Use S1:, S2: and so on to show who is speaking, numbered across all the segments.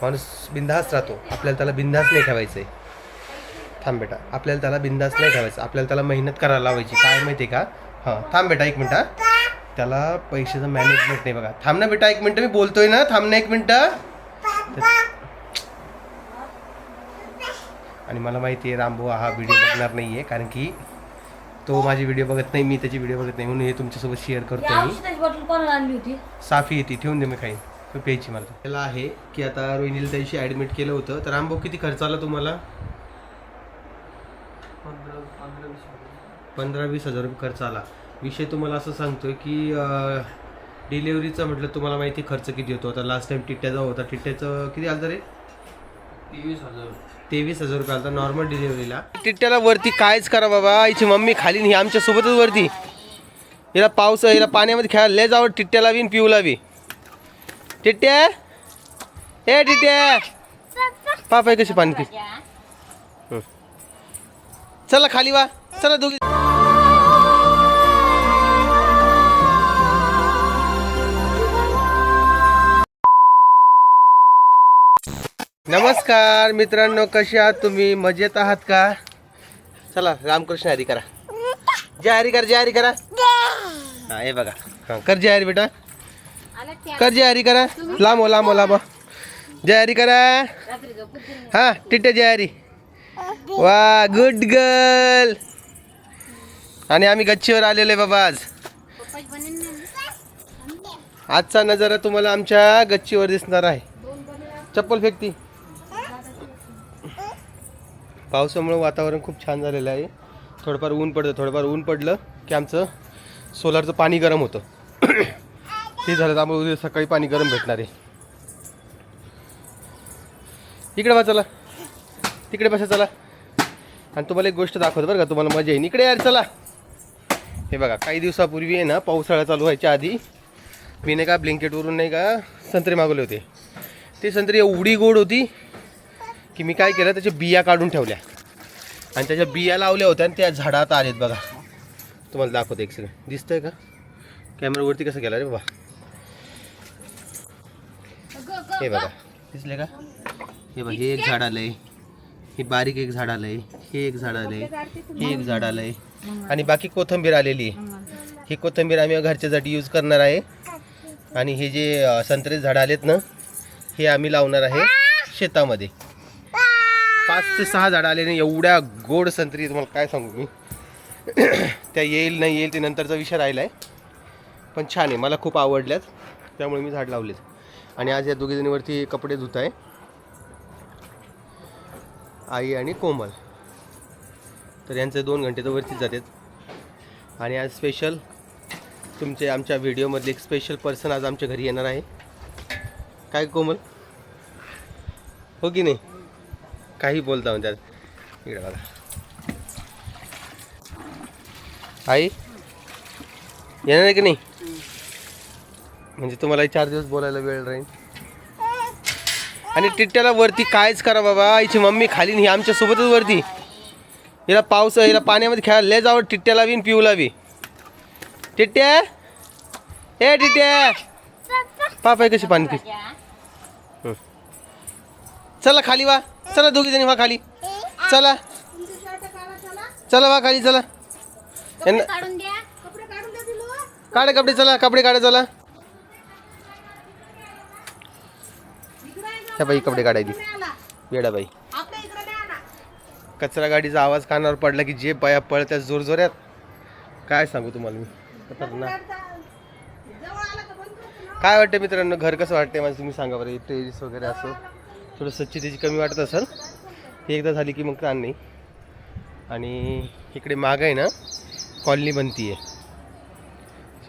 S1: माणूस बिंदास राहतो, आपल्याला त्याला बिंदास नाही ठेवायचं आहे. थांब बेटा, आपल्याला त्याला बिंदास नाही ठेवायचं, आपल्याला त्याला मेहनत करायला लावायची. काय माहिती आहे का? हां थांब बेटा 1 मिनटं. त्याला पैशाचं मॅनेजमेंट नाही बघा. थांब ना बेटा 1 मिनटं, मी बोलतोय ना, थांब ना 1 मिनटं. आणि मला माहिती आहे रामभाऊ हा व्हिडिओ बघणार नाही आहे, कारण की तो माझी व्हिडिओ बघत नाही, मी त्याची व्हिडिओ बघत नाही, म्हणून हे तुमच्यासोबत शेअर करतो मी. साफी येते, ठेवून दे, मी काही प्यायची मला. त्याला आहे की आता रोहिणीला त्याशी ॲडमिट केलं होतं, तर रामभाऊ किती खर्च आला तुम्हाला? 15-20 हजार रुपये खर्च आला. विषय तुम्हाला असं सांगतोय की डिलेवरीचा म्हटलं तुम्हाला माहिती खर्च किती होतो. आता लास्ट टाइम टिट्ट्याचा होता, टिट्ट्याचं किती आलं रे? 23,000 रुपये आला नॉर्मल डिलिव्हरीला. टिट्ट्याला वरती कायच करा बाबा, हिची मम्मी खाली ही आमच्या सोबतच वरती. हिला पाऊस, हिला पाण्यामध्ये खेळायला लय जावं, टिट्ट्याला बी पिऊला बी. टिट्ट्या ए टिट्ट्या, पापाय कशी पाणी पी. चला खाली वा, चला दोघी. नमस्कार मित्रांनो, कसे आहात तुम्ही? मजेत आहात का? चला रामकृष्ण हरी करा, जय हरी कर, जय हरी करा. हा हे बघा, हां कर जय हरी बेटा, कर जय हरी करा. लांबो लांबो लांबो, जय हरी करा. हां टिट्टे जय हरी. वा गुड गर्ल. आणि आम्ही गच्चीवर आलेलो आहे बाबा आज. आजचा नजारा तुम्हाला आमच्या गच्चीवर दिसणार आहे. चप्पल फेकती. पावसामुळे वातावरण खूप छान झालेलं आहे. थोडंफार ऊन पडतं, थोडंफार ऊन पडलं की आमचं सोलारचं पाणी गरम होतं. ते झालं तर आम्हाला उद्या सकाळी पाणी गरम भेटणार आहे. इकडे बा, चला तिकडे बसा, चला. आणि तुम्हाला एक गोष्ट दाखवतो बरं का, तुम्हाला मजा येईल. इकडे यार चला. हे बघा, काही दिवसापूर्वी आहे ना, पावसाळा चालू व्हायच्या आधी मी नाही का ब्लिंकेटवरून नाही का संत्रे मागवले होते. ते संत्री एवढी गोड होती की मी काय केलं, त्याच्या बिया काढून ठेवल्या आणि त्याच्या बिया लावल्या होत्या आणि त्या झाडात आलेत बघा. तुम्हाला दाखवतो एक सेकंड, दिसतंय का कॅमेरावरती कसं केलं रे बाबा? हे बघा, दिसले का? हे बघा, हे एक झाड आलंय, हे बारीक एक झाड आलंय, हे एक झाड आलंय, हे एक झाड आलंय आणि बाकी कोथिंबीर आलेली आहे. ही कोथिंबीर आम्ही घरच्यासाठी यूज करणार आहे. आणि हे जे संत्रे झाड आलेत ना, हे आम्ही लावणार आहे शेतामध्ये. 5 ते 6 झाडं आले नाही, एवढ्या गोड संत्री तुम्हाला काय सांगू मी. त्या येईल नाही येईल ते नंतरचा विषय राहिला आहे, पण छान आहे, मला खूप आवडल्यात, त्यामुळे मी झाड लावलेत. आणि आज या दोघीजणीवरती कपडे धुत आहे, आई आणि कोमल. तर यांचे 2 घंटे तर वरतीच जातात. आणि आज स्पेशल आमच्या व्हिडिओमधले एक स्पेशल पर्सन आज आमच्या घरी येणार आहे. काय कोमल, हो की नाही? काही बोलता म्हणतात. इकडे बघा, आई येणार आहे की नाही? म्हणजे तुम्हाला 4 दिवस बोलायला वेळ राहील. आणि टिट्ट्याला वरती कायच करा बाबा, हिची मम्मी खाली ही आमच्या सोबतच वरती. हिला पाऊस, हिला पाण्यामध्ये खेळायला लय जावं, टिट्ट्याला बी पिऊला बी. टिट्ट्या ए टिट्ट्या, पापाय कशी पाणी पी. चला खाली वा, चला दोघी जणी वा खाली, चला चला वा खाली, चला. काढा कपडे, चला कपडे काढा, चला. ह्या बाई कपडे काढायची वेडा बाई. कचरा गाडीचा आवाज कानावर पडला की जे बाया पळत्या जोर जोऱ्यात, काय सांगू तुम्हाला मी. काय वाटतं मित्रांनो, घर कसं वाटतंय माझं तुम्ही सांगा बरं. टेरिस वगैरे असं थोडं स्वच्छतेची कमी वाटत असेल, हे एकदा झाली की मग ताण नाही. आणि इकडे माग आहे ना कॉलनी बनती आहे,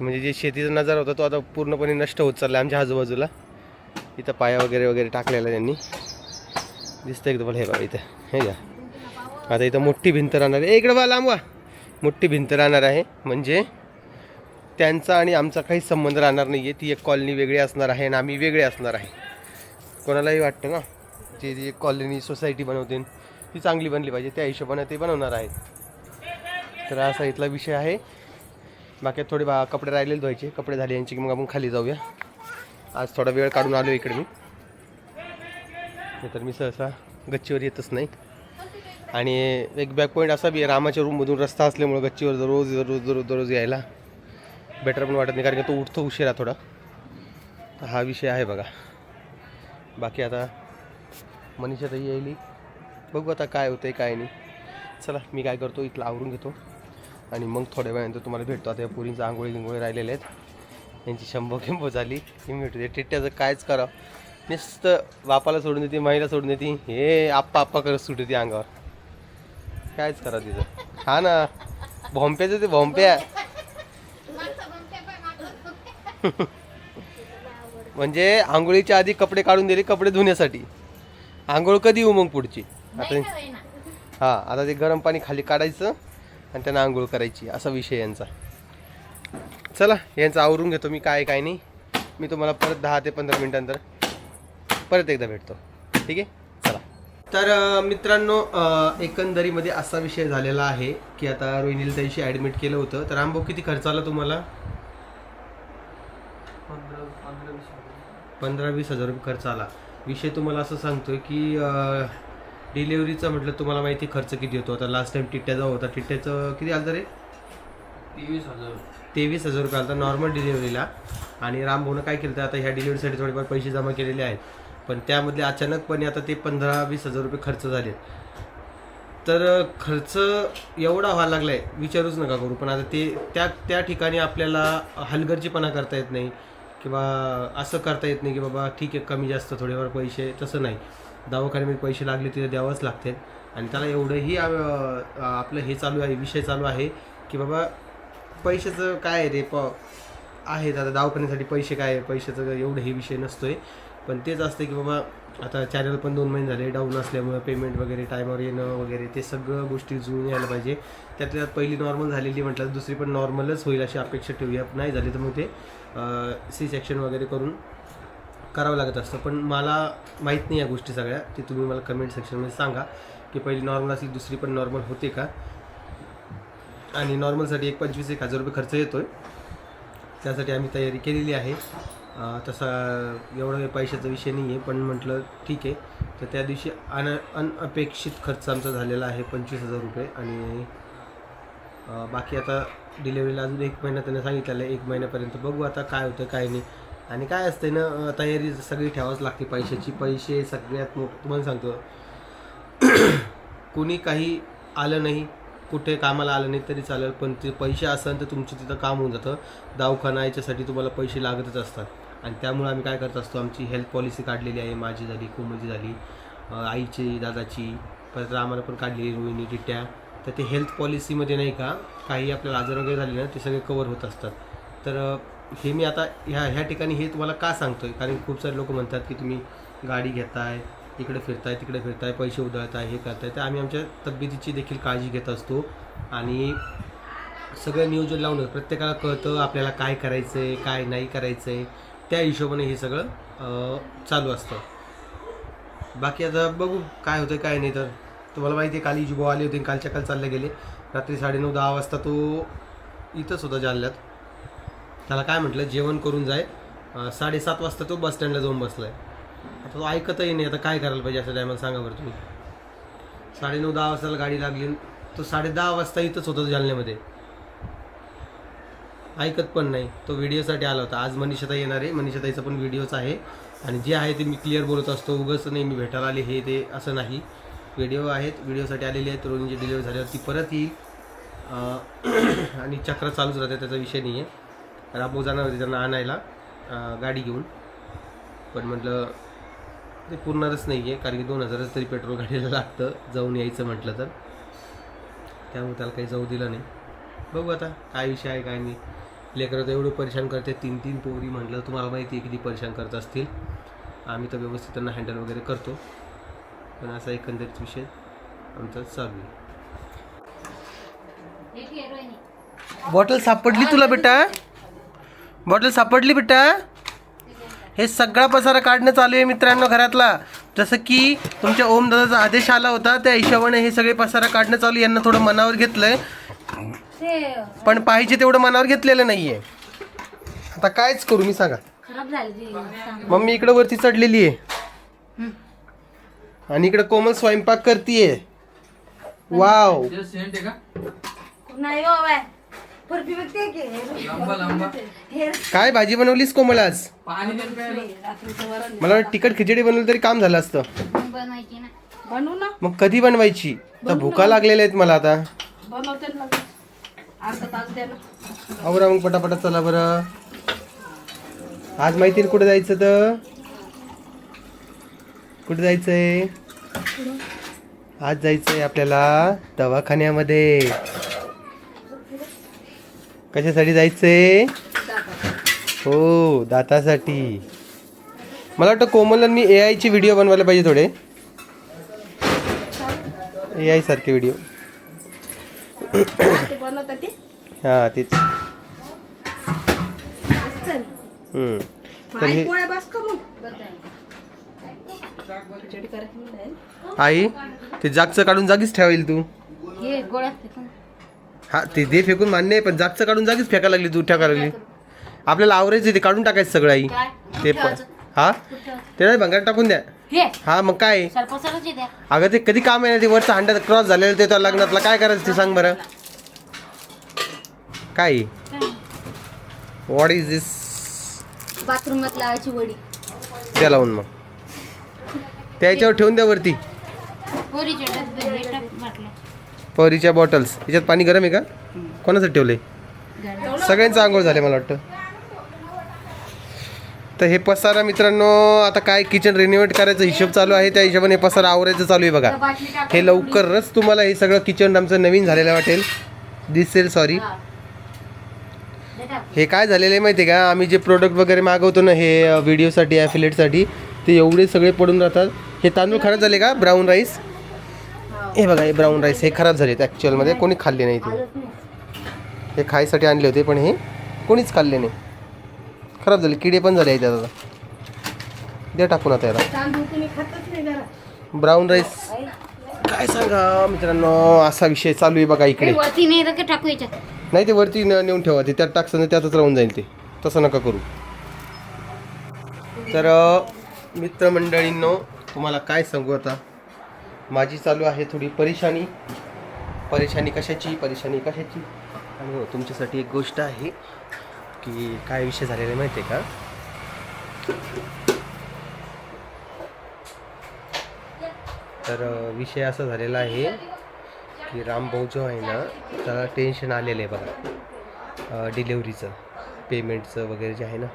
S1: म्हणजे जे शेतीचा नजारा होता तो आता पूर्णपणे नष्ट होत चालला आमच्या आजूबाजूला. इथं पाया वगैरे वगैरे टाकलेला त्यांनी, दिसतं एकदम. हे बघा इथं, हे घ्या. आता इथं मोठी भिंत राहणार आहे. इकडे बा लांब वा, मोठी भिंत राहणार आहे, म्हणजे त्यांचा आणि आमचा काही संबंध राहणार नाही आहे. ती एक कॉलनी वेगळी असणार आहे आणि आम्ही वेगळे असणार आहे. कोणालाही वाटतं ना, जी कॉलनी सोसायटी बनवते ती चांगली बनली पाहिजे, त्या हिशोबाने ते बनवणार आहेत. तर असा इथला विषय आहे. बाकी थोडे कपडे राहिलेले धुवायचे, कपडे झाले यांचे की मग आपण खाली जाऊया. आज थोडा वेळ काढून आलो इकडे मी. नाही तर मी सहसा गच्चीवर येतच नाही. आणि एक बॅक पॉईंट असा बी आहे, रामाच्या रूममधून रस्ता असल्यामुळं गच्चीवर दररोज यायला बेटर पण वाटत नाही, कारण की तो उठतो उशिरा थोडा. हा विषय आहे बघा. बाकी आता मनीषा ताई यायली, बघू आता काय होतं आहे काय नाही. चला मी काय करतो, इथलं आवरून घेतो आणि मग थोड्या वेळानंतर तुम्हाला भेटतो. आता या पुरींचा आंघोळी राहिलेले आहेत, यांची शंभो झाली की मी भेटतो. टिट्ट्याचं कायच करावं, नुसतं बापाला सोडून देते, महिला सोडून देते, हे आप्पा करत सुटते अंगावर. कायच करा तिचं. हा ना, भोंप्याचं ते भोंप्या. म्हणजे आंघोळीच्या आधी कपडे काढून दिले, कपडे धुण्यासाठी. आंघोळ कधी येऊ मग पुढची आता. हां, आता ते गरम पाणी खाली काढायचं आणि त्यांना आंघोळ करायची, असा विषय यांचा. चला यांचं आवरून घेतो मी, काय नाही. मी तुम्हाला परत 10 ते 15 मिनिटांनंतर परत एकदा भेटतो, ठीक आहे. चला. तर मित्रांनो, एकंदरीमध्ये असा विषय झालेला आहे की आता रोहिणीला त्याशी ॲडमिट केलं होतं. तर रामभाऊ किती खर्च आला तुम्हाला? 15-20 हजार रुपये खर्च आला. विषय तुम्हाला असं सांगतोय की डिलेवरीचा म्हटलं तुम्हाला माहिती खर्च किती होतो. आता लास्ट टाइम टिट्ट्याचा होता, टिट्ट्याचं किती आलं रे? 23,000 रुपये आला नॉर्मल डिलेवरीला. आणि रामभाऊनं काय केलं तर आता ह्या डिलेवरीसाठी थोडेफार पैसे जमा केलेले आहेत, पण त्यामधले अचानकपणे आता ते 15-20 हजार रुपये खर्च झाले. तर खर्च एवढा व्हायला लागला आहे विचारूच नका करू. पण आता ते त्या ठिकाणी आपल्याला हलगर्जीपणा करता येत नाही किंवा असं करता येत नाही की बाबा ठीक आहे कमी जास्त थोडेफार पैसे, तसं नाही. दवाखान्यामध्ये पैसे लागले तिथे द्यावंच लागतील. आणि त्याला एवढंही आपलं हे चालू आहे, विषय चालू आहे की बाबा पैशाचं काय रे आहेत. आता दवाखान्यासाठी पैसे काय आहे, पैशाचं एवढं हे विषय नसतो आहे. पण तेच असतं की बाबा आता चॅनल पण 2 महिने झाले डाऊन असल्यामुळं पेमेंट वगैरे टायमावर येणं वगैरे ते सगळं गोष्टी जुळून यायला पाहिजे. त्यातल्या पहिली नॉर्मल झालेली म्हटलं तर दुसरी पण नॉर्मलच होईल अशी अपेक्षा ठेवूया. नाही झाली तर मग ते C-सेक्शन वगैरे करून करावं लागत असतं. पण मला माहीत नाही या गोष्टी सगळ्या, ते तुम्ही मला कमेंट सेक्शनमध्ये सांगा की पहिली नॉर्मल असली दुसरी पण नॉर्मल होते का. आणि नॉर्मलसाठी 25-1 हजार रुपये खर्च येतो आहे, त्यासाठी आम्ही तयारी केलेली आहे. तसा एवढा पैशाचा विषय नाही आहे, पण म्हटलं ठीक आहे. तर त्या दिवशी अनपेक्षित खर्च आमचा झालेला आहे 25,000 रुपये. आणि बाकी आता डिलेवरीला अजून 1 महिना त्याने सांगितलेलं आहे, 1 महिन्यापर्यंत बघू आता काय होतं काय नाही. आणि काय असते ना, तयारी सगळी ठेवावीच लागते पैशाची. पैसे सगळ्यात तुम्हाला सांगतो, कोणी काही आलं नाही, कुठे कामाला आलं नाही तरी चालेल, पण ते पैसे असेल तर तुमचं तिथं काम होऊन जातं. दवाखाना याच्यासाठी तुम्हाला पैसे लागतच असतात. आणि त्यामुळे आम्ही काय करत असतो, आमची हेल्थ पॉलिसी काढलेली आहे. माझी झाली, कोमलची झाली, आईची, दादाची, परत आम्हाला पण काढलेली, रोहिणी, टिट्ट्या. तर ते हेल्थ पॉलिसीमध्ये नाही का काही आपल्याला आजार वगैरे झाले ना ते सगळे कवर होत असतात. तर हे मी आता ह्या ठिकाणी हे तुम्हाला का सांगतो आहे, कारण खूप सारे लोक म्हणतात की तुम्ही गाडी घेताय, इकडे फिरताय, पैसे उधळताय, हे करताय. तर आम्ही आमच्या तब्येतीची देखील काळजी घेत असतो. आणि सगळं नियोजन लावून प्रत्येकाला कळतं आपल्याला काय करायचं आहे काय नाही करायचं आहे, त्या हिशोबाने हे सगळं चालू असतं. बाकी आता बघू काय होतं काय नाही. तर तुम्हाला माहिती आहे काल इजुबो आले होते, कालच्या काल चालले गेले. रात्री 9:30-10 वाजता तो इथंच होता जालन्यात. त्याला काय म्हटलं जेवण करून जाय, 7:30 वाजता तो बस स्टँडला जाऊन बसला आहे. आता तो ऐकतही नाही. आता काय करायला पाहिजे असं टायमाला सांगा बरं तुम्ही. 9:30-10 वाजताला गाडी लागली, तो 10:30 वाजता इथंच होता जालन्यामध्ये, ऐकत पण नाही. तो व्हिडिओसाठी आला होता. आज मनीषाताई येणार आहे, मनीषाताईचा पण व्हिडिओच आहे. आणि जे आहे ते मी क्लिअर बोलत असतो, उगाच नाही मी भेटायला आले हे ते असं नाही. व्हिडिओ आहेत, व्हिडिओसाठी आलेली आहेत. रोहिणीची डिलिव्हरी झाल्यावर ती परत येईल आणि चक्र चालूच राहते, त्याचा विषय नाही आहे. राबू जाणार होते त्यांना आणायला गाडी घेऊन, पण म्हटलं ते पुरणारच नाही आहे, कारण की 2,000 तरी पेट्रोल गाडीला लागतं जाऊन यायचं म्हटलं तर. त्यामुळे त्याला काही जाऊ दिलं नाही. बघू आता काय विषय आहे काय नाही. लेकरं तर एवढं परेशान करते, 3 पोरी म्हटलं तुम्हाला माहिती आहे किती परेशान करत असतील. आम्ही तर व्यवस्थित त्यांना हँडल वगैरे करतो, पण असा एकंदरीत विषय आमचा चालू आहे. बॉटल सापडली तुला बेटा? बॉटल सापडली बेटा? हे सगळा पसारा काढणं चालू आहे मित्रांनो घरातला. जसं की तुमच्या ओम दादाचा आदेश आला होता त्या हिशोबाने हे सगळे पसारा काढणं चालू. यांना थोडं मनावर घेतलंय, पण पाहिजे तेवढं मनावर घेतलेलं नाहीये. आता कायच करू मी सांगा. मम्मी इकडं वरती चढलेली आहे, आणि इकडे कोमल स्वयंपाक करतीये. वाव.
S2: नाही हो बाय. परफी बघते की.
S1: काय भाजी बनवलीस कोमल आज? मला वाटतं तिखट खिचडी बनवली तरी काम झालं असतं.
S2: बनवायची ना. बनवू ना.
S1: मग कधी बनवायची? तर भुका लागलेल्या आहेत मला आता.
S2: बनवते ना. अर्धा तास द्या ना.
S1: आवरा मग पटापटा चला बरं. आज माहिती कुठे जायचं तर? कुठे जायचंय? आज जायचंय आपल्याला दवाखान्यामध्ये. कशासाठी जायचंय? हो, दातासाठी. मला वाटतं कोमल मी AI ची व्हिडिओ बनवायला पाहिजे थोडे. AI सारखे व्हिडिओ. हा तेच. तर हे आई ते जागचं काढून जागीच ठेवाईल तू. हा ते दे फेकून मान्य आहे, पण जागचं काढून जागीच फेकायला लागली तू. ठेकायला लागली. आपल्याला आवरायचं ते काढून टाकायचं सगळं आई. ते पण हा ते नाही भंगार टाकून द्या. हा मग काय अगं ते कधी काम आहे ना. ते वरचा हांडा क्रॉस झालेलं ते तर लग्नातला काय करायचं ते सांग बरं. काय व्हॉट इज दिस?
S2: बाथरूमात लावायची वडी.
S1: त्या लावून मग त्याच्यावर ठेवून द्या वरती. परीच्या बॉटल्स. याच्यात पाणी गरम आहे का? कोणासाठी ठेवलंय? सगळ्यांचं आंघोळ झाले मला वाटतं. तर हे पसारा मित्रांनो, आता काय किचन रिनोव्हेट करायचा हिशोब चालू आहे, त्या हिशोबाने पसारा आवरायचं चालू आहे बघा. हे लवकरच तुम्हाला हे सगळं किचन आमचं नवीन झालेलं वाटेल, दिसेल. सॉरी, हे काय झालेलं आहे माहिती आहे का? आम्ही जे प्रोडक्ट वगैरे मागवतो ना हे व्हिडिओसाठी ॲफिलेटसाठी, ते एवढे सगळे पडून राहतात. हे तांदूळ खराब झाले का? Brown rice. हे बघा, हे ब्राऊन राईस हे खराब झालेत ॲक्च्युअलमध्ये. कोणी खाल्ले नाही ते. हे खायसाठी आणले होते पण हे कोणीच खाल्ले नाही. खराब झाले, किडे पण झाले आहेत आता. द्या टाकून आता याला. ब्राऊन राईस काय सांगा मित्रांनो, असा विषय चालू आहे बघा इकडे. नाही ते वरती नेऊन ठेवा. ते त्यात टाकताना त्यातच राहून जाईल ते. तसं नका करू. तर मित्रमंडळींनो, तुम्हाला काय सांगू आता, माझी चालू आहे थोडी परेशानी. कशाची? आणि हो, तुमच्यासाठी एक गोष्ट आहे की काय विषय झालेला आहे माहिती आहे का? तर विषय असा झालेला आहे की रामभाऊ जो आहे ना, त्याला टेन्शन आलेलं आहे बघा डिलेवरीचं, पेमेंटचं वगैरे जे आहे ना.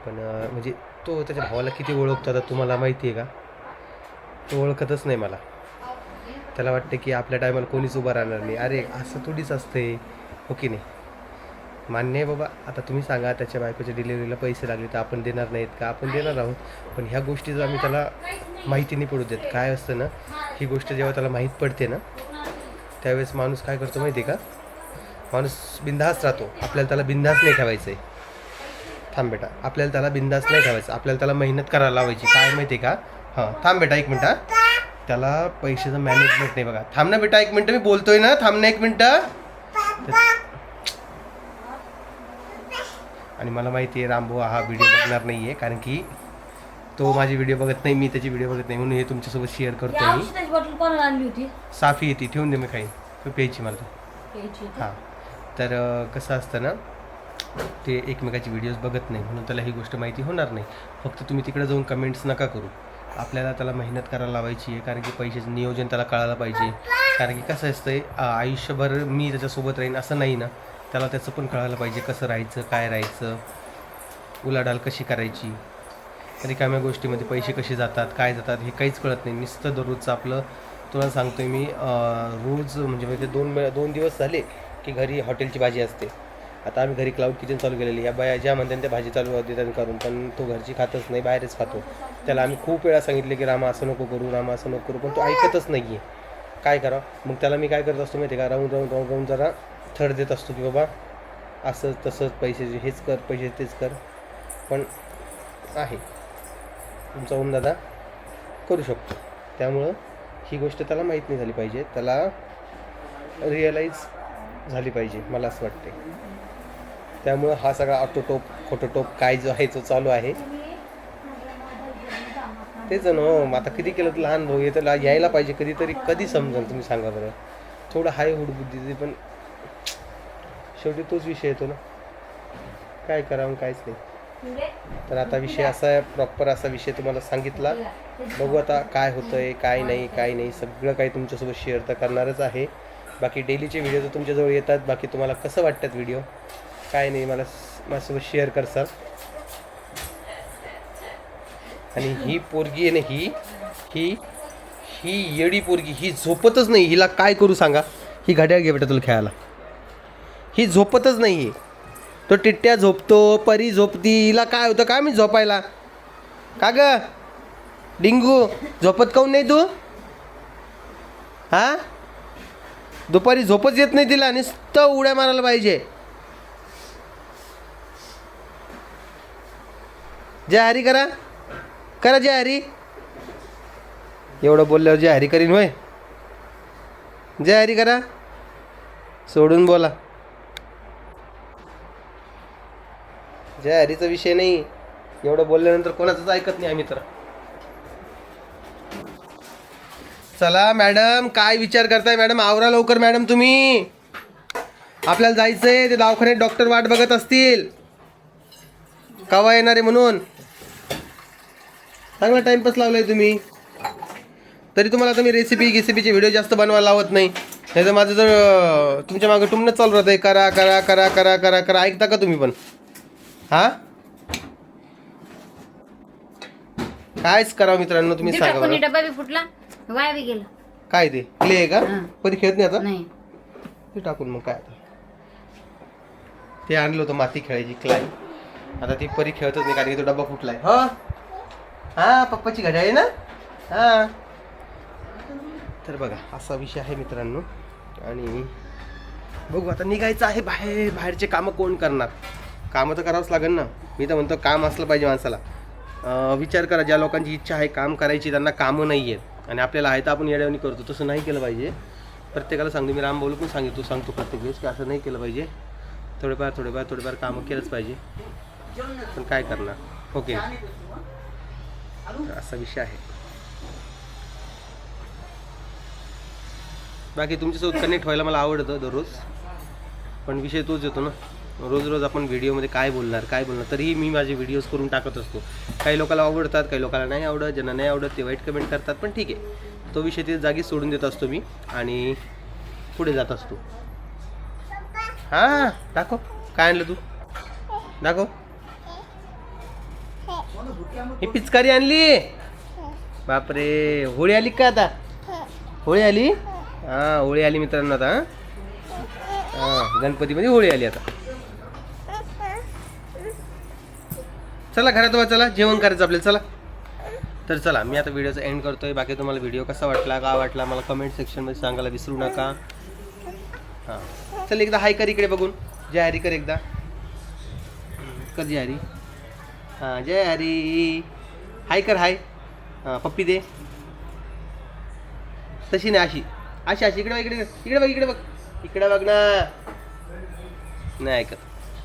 S1: पण म्हणजे तो त्याच्या भावाला किती ओळखतो आता तुम्हाला माहिती आहे का? तो ओळखतच नाही मला. त्याला वाटतं की आपल्या टायमाला कोणीच उभं राहणार नाही. अरे असं थोडीच असते, हो की नाही? मान्य आहे बाबा. आता तुम्ही सांगा, त्याच्या बायकोच्या डिलिव्हरीला पैसे लागले तर आपण देणार नाहीत का? आपण देणार आहोत. पण ह्या गोष्टीचं आम्ही त्याला माहिती नाही पडू देत. काय असतं ना, ही गोष्ट जेव्हा त्याला माहीत पडते ना, त्यावेळेस माणूस काय करतो माहिती आहे का? माणूस बिनधास्त राहतो. आपल्याला त्याला बिनधास्त नाही ठेवायचं आहे. थांब बेटा, आपल्याला त्याला बिनधास्त नाही ठेवायचं. आपल्याला त्याला मेहनत करायला लावायची. काय माहिती आहे का? हां थांब बेटा, एक मिनटं. त्याला पैशाचं मॅनेजमेंट नाही बघा. थांब ना बेटा, एक मिनटं, मी बोलतोय ना. थांब ना एक मिनटं. आणि मला माहिती आहे रामभाऊ हा व्हिडिओ बघणार नाही आहे, कारण की तो माझी व्हिडिओ बघत नाही, मी त्याची व्हिडिओ बघत नाही, म्हणून हे तुमच्यासोबत शेअर करतो मी. साफी येते, ठेवून दे, मी काही प्यायची मला. हां, तर कसं असतं ना, ते एकमेकाची व्हिडिओज बघत नाही, म्हणून त्याला ही गोष्ट माहिती होणार नाही. फक्त तुम्ही तिकडे जाऊन कमेंट्स नका करू. आपल्याला त्याला मेहनत करायला लावायची आहे, कारण की पैशाचं नियोजन त्याला कळायला पाहिजे. कारण की कसं असतंय, आयुष्यभर मी त्याच्यासोबत राहीन असं नाही ना. त्याला त्याचं पण कळायला पाहिजे, कसं राहायचं, काय राहायचं, उलाढाल कशी करायची, रिकाम्या गोष्टीमध्ये पैसे कसे जातात, काय जातात, हे काहीच कळत नाही. नुसतं दररोजचं आपलं. तुम्हाला सांगतोय मी, रोज म्हणजे 2 दिवस झाले की घरी हॉटेलची भाजी असते. आता आम्ही घरी क्लाउड किचन चालू केलेली. ह्या बाया ज्या म्हणतात त्या भाजी चालू देतात करून, पण तो घरची खातच नाही, बाहेरच खातो. त्याला आम्ही खूप वेळा सांगितले की रामा असं नको करू, रामा असं नको करू, पण तो ऐकतच नाही आहे. काय करा मग त्याला मी काय करत असतो माहिती आहे का? राहून जरा थर्ड देत असतो की बाबा असं तसंच, पैसे हेच कर, पैसे तेच कर. पण आहे तुमचा ओम दादा करू शकतो. त्यामुळं ही गोष्ट त्याला माहीत नाही झाली पाहिजे, त्याला रिअलाईज झाली पाहिजे, मला असं वाटते. त्यामुळं हा सगळा ऑटोटोप फोटोटोप काय जो आहे तो चालू आहे. तेच ना मग आता किती केलं तर लहान भाऊ आहे तर यायला पाहिजे कधीतरी. कधी समजेल तुम्ही सांगा बरं. थोडं हाय हुड बुद्धीचे पण शेवटी तोच विषय येतो ना. काय करावं काहीच नाही. तर आता विषय असा आहे, प्रॉपर असा विषय तुम्हाला सांगितला. बघू आता काय होतंय काय नाही सगळं काही तुमच्यासोबत शेअर तर करणारच आहे. बाकी डेलीचे व्हिडिओ तर तुमच्याजवळ येतात. बाकी तुम्हाला कसं वाटतात व्हिडिओ काय नाही मला माझ्यासोबत शेअर करसाल. आणि ही पोरगी आहे ना ही येडी पोरगी ही झोपतच नाही. हिला काय करू सांगा. ही घड्याळ घे बेटा तुला खेळायला. ही झोपतच नाही आहे. तो टिट्ट्या झोपतो, परी झोपती. हिला काय होतं काय मी झोपायला. का ग डिंगू झोपत काऊन नाही तू. हा दुपारी झोपच येत नाही तिला. नुसतं उड्या मारायला पाहिजे. जय हरी करा करा जय हरी. एवढं बोलल्यावर जय हरी करीन होय. जय हरी करा सोडून बोला. जय हरीचा विषय नाही. एवढं बोलल्यानंतर कोणाचंच ऐकत नाही आम्ही तर. चला मॅडम काय विचार करताय मॅडम. आवरा लवकर मॅडम तुम्ही. आपल्याला जायचंय. ते दवाखान्यात डॉक्टर वाट बघत असतील कवा येणार आहे म्हणून. चांगला टाइमपास लावलाय तुम्ही. तरी तुम्हाला आता मी रेसिपीचे व्हिडिओ जास्त बनवायला लावत नाही. नाही तर माझं जर तुमच्या मागं टुमणं चालू राहतंय करा करा करा करा करा करा. ऐकता का तुम्ही पण. हा कायच करावं मित्रांनो तुम्ही सांगा बरं.
S2: डबा बी फुटला वाया बी गेला.
S1: काय ते क्ले आहे का कधी खेळत नाही आता.
S2: नाही
S1: ते टाकून मग काय आता. ते आणलं होतं माती खेळायची क्लाय. आता ती परी खेळतच नाही कारण की तो डब्बा फुटलाय. हा हा पप्पाची घड्याळ आहे ना. हा तर बघा असा विषय आहे मित्रांनो. आणि बघू आता निघायचं आहे बाहेर. बाहेरचे कामं कोण करणार. कामं तर करावंच लागेल ना. मी तर म्हणतो काम असलं पाहिजे माणसाला. विचार करा ज्या लोकांची इच्छा आहे काम करायची त्यांना कामं नाही आहेत आणि आपल्याला आहे तर आपण येड्यावणी करतो. तसं नाही केलं पाहिजे. प्रत्येकाला सांगतो मी. राम बोलू पण सांगतो प्रत्येक वेळेस की असं नाही केलं पाहिजे. थोडेफार कामं केलंच पाहिजे. पण काय करणार ओके. असा विषय आहे. बाकी तुमच्यासोबत कनेक्ट व्हायला मला आवडतं दररोज. पण विषय तोच येतो ना. रोज आपण व्हिडिओमध्ये काय बोलणार तरीही मी माझे व्हिडिओज करून टाकत असतो. काही लोकांना आवडतात काही लोकांना नाही आवडत. ज्यांना नाही आवडत ते वाईट कमेंट करतात. पण ठीक आहे तो विषय ते जागी सोडून देत असतो मी आणि पुढे जात असतो. हां दाखव काय आणलं तू दाखव. ही पिचकारी आणली. बापरे होळी आली का आता. होळी आली. हां होळी आली मित्रांनो आता. हां गणपतीमध्ये होळी आली आता. चला घरात वा चला जेवण करायचं आपल्याला चला. तर चला मी आता व्हिडिओचा एंड करतोय. बाकी तुम्हाला व्हिडिओ कसा वाटला का वाटला मला कमेंट सेक्शनमध्ये सांगायला विसरू नका. हां चल एकदा हाय कर इकडे बघून. जय हरी कर एकदा कर जय हरी. हां जय हरी हाय कर हाय. हां पप्पी दे. तशी नाही अशी इकडे बघ इकडे बघ ना. नाही ऐकत.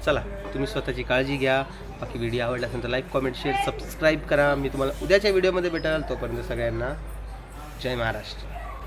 S1: चला तुम्ही स्वतःची काळजी घ्या. बाकी व्हिडिओ आवडला असेल तर लाईक कमेंट शेअर सबस्क्राईब करा. मी तुम्हाला उद्याच्या व्हिडिओमध्ये भेटाल. तोपर्यंत सगळ्यांना जय महाराष्ट्र.